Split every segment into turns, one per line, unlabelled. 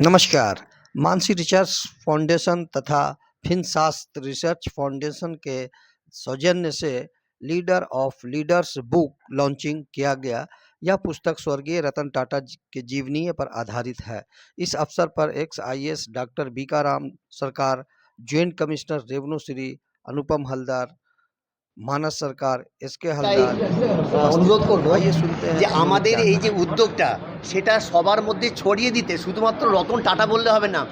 नमस्कार। Mansi research foundation तथा फिनशास्त्र research foundation के सौजन्य से leader of leaders book launching किया गया। यह पुस्तक स्वर्गीय रतन टाटा के जीवनी पर आधारित है। इस अवसर पर x IAS doctor Bika Ram सरकार, joint commissioner revenue Shri Anupam Haldar, मानस सरकार, एसके हलदार
অনুরোধ করব
आइए सुनते हैं
যে
इन्होंने
আমাদের
क्या
এই
कहा।
যে উদ্যোগটা সেটা সবার মধ্যে ছড়িয়ে দিতে শুধুমাত্র রতন টাটা বললে হবে না,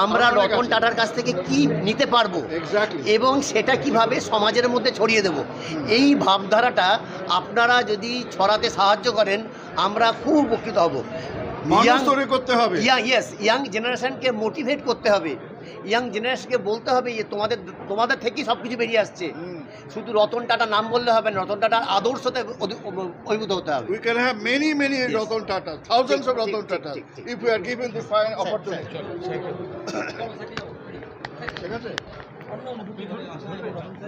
আমরা রতন টাটার কাছ থেকে কি নিতে পারবো এবং সেটা কিভাবে সমাজের মধ্যে ছড়িয়ে দেব, এই ভাবধারাটা আপনারা যদি ছড়াতে সাহায্য করেন আমরা খুব উপকৃত হব। ইয়াং জেনারেশনকে মোটিভেট করতে হবে, ইয়াং জেনারেশনকে বলতে হবে যে তোমাদের থেকেই সব কিছু বেরিয়ে আসছে। শুধু রতন টাটা নাম বললে হবে না, রতন টাটার আদর্শতে অভিভূত হতে হবে।
We can have many Ratan Tata, thousands of Ratan Tata, if we are given the fine opportunity.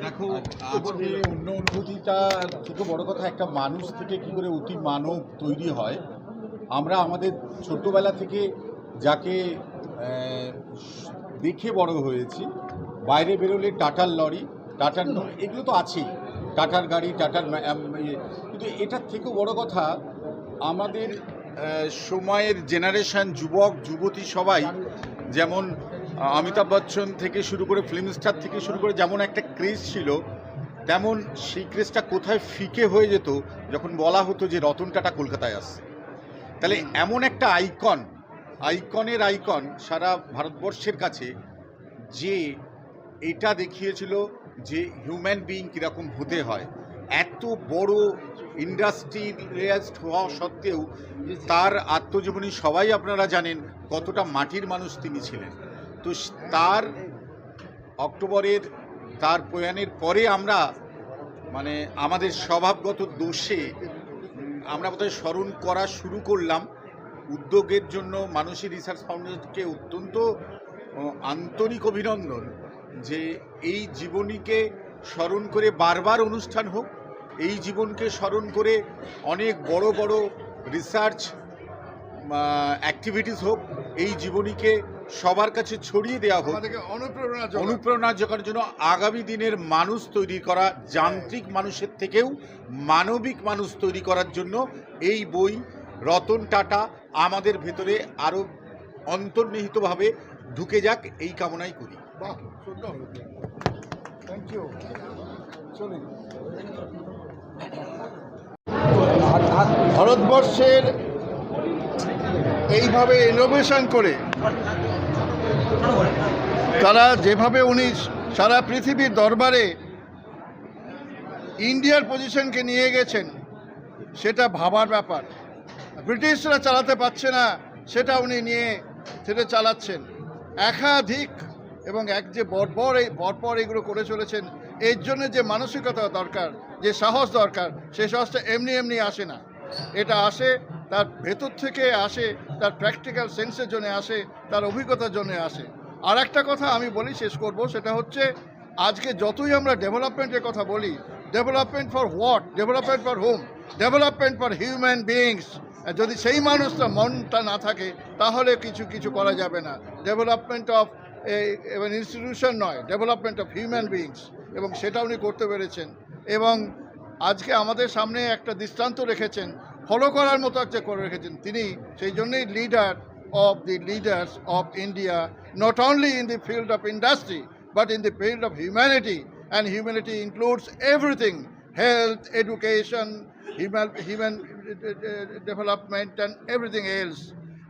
দেখো, আজকে অন্য অনুভূতিটা থেকে বড় কথা একটা মানুষ থেকে কি করে অতি মানব তৈরি হয়। আমরা আমাদের ছোট্টবেলা থেকে যাকে দেখে বড় হয়েছি, বাইরে বেরোলে টাটার লরি, টাটার এগুলো তো আছেই, টাটার গাড়ি, টাটার কিন্তু এটার থেকেও বড় কথা আমাদের সময়ের জেনারেশন, যুবক যুবতী সবাই, যেমন অমিতাভ বচ্চন থেকে শুরু করে ফিল্ম স্টার থেকে শুরু করে যেমন একটা ক্রেজ ছিল, তেমন সেই ক্রেজটা কোথায় ফিকে হয়ে যেত যখন বলা হতো যে রতন টাটা কলকাতায় আসছে। তাহলে এমন একটা আইকনের আইকন সারা ভারতবর্ষের কাছে, যে এটা দেখিয়েছিল যে হিউম্যান বিইং কীরকম হতে হয়। এত বড় ইন্ডাস্ট্রিয়ালিস্ট হওয়া সত্ত্বেও তার আত্মজীবনী সবাই আপনারা জানেন কতটা মাটির মানুষ তিনি ছিলেন। তো তার অক্টোবরের তার প্রয়াণের পরে আমরা আমাদের স্বভাবগত দোষে আমরা বোধহয় স্মরণ করা শুরু করলাম। উদ্যোগের জন্য মানসী রিসার্চ ফাউন্ডেশনকে অত্যন্ত আন্তরিক অভিনন্দন যে এই জীবনীকে স্মরণ করে বারবার অনুষ্ঠান হোক, এই জীবনকে স্মরণ করে অনেক বড় বড় রিসার্চ অ্যাক্টিভিটিস হোক, এই জীবনীকে সবার কাছে ছড়িয়ে দেওয়া হোক, অনুপ্রেরণা জোগানোর জন্য আগামী দিনের মানুষ তৈরি করা, যান্ত্রিক মানুষের থেকেও মানবিক মানুষ তৈরি করার জন্য এই বই রতন টাটা আমাদের ভেতরে আরও অন্তর্নিহিতভাবে ঢুকে যাক, এই কামনাই করি।
ভারতবর্ষের এইভাবে ইনোভেশন করে তারা যেভাবে উনি সারা পৃথিবীর দরবারে ইন্ডিয়ার পজিশনকে নিয়ে গেছেন, সেটা ভাবার ব্যাপার। ব্রিটিশরা চালাতে পারছে না, সেটা উনি নিয়ে সেটা চালাচ্ছেন একাধিক, এবং যে বরপর এগুলো করে চলেছেন। এর জন্য যে মানসিকতা দরকার, যে সাহস দরকার, সেই সাহসটা এমনি আসে না। এটা আসে তার ভেতর থেকে আসে, তার প্র্যাকটিক্যাল সেন্সের জন্য আসে, তার অভিজ্ঞতার জন্য আসে। আর একটা কথা আমি বলি, শেষ করব, সেটা হচ্ছে আজকে যতই আমরা ডেভেলপমেন্টের কথা বলি, development for what, development for home, development for human beings. যদি সেই মানুষটা মনটা না থাকে তাহলে কিছু করা যাবে না। ডেভেলপমেন্ট অফ এবং ইনস্টিটিউশন নয়, ডেভেলপমেন্ট অফ হিউম্যান বিইংস, এবং সেটা উনি করতে পেরেছেন। এবং আজকে আমাদের সামনে একটা দৃষ্টান্ত রেখেছেন, ফলো করার মতো একটা করে রেখেছেন তিনি। সেই জন্যই leader of the leaders of India, not only in the field of industry, but in the field of humanity. And humanity includes everything: health, education, human development and everything else.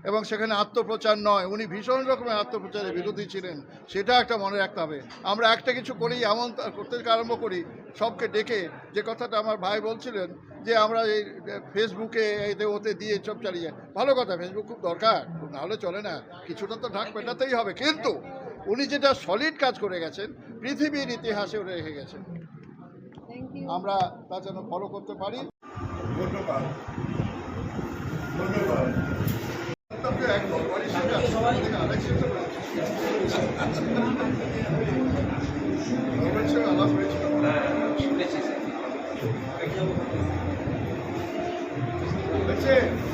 এবং সেখানে আত্মপ্রচার নয়, উনি ভীষণ রকমের আত্মপ্রচারের বিরোধী ছিলেন, সেটা একটা মনে রাখতে হবে। আমরা একটা কিছু করি, এমন করতে আরম্ভ করি সবকে ডেকে, যে কথাটা আমার ভাই বলছিলেন যে আমরা এই ফেসবুকে এতে ওতে দিয়ে সব চালিয়ে, ভালো কথা, ফেসবুক খুব দরকার, নাহলে চলে না, কিছুটা তো ঢাক পেটাতেই হবে। কিন্তু উনি যেটা সলিড কাজ করে গেছেন, পৃথিবীর ইতিহাসে রেখে গেছেন, আমরা তা যেন ফলো করতে পারি। ধন্যবাদ। That's it.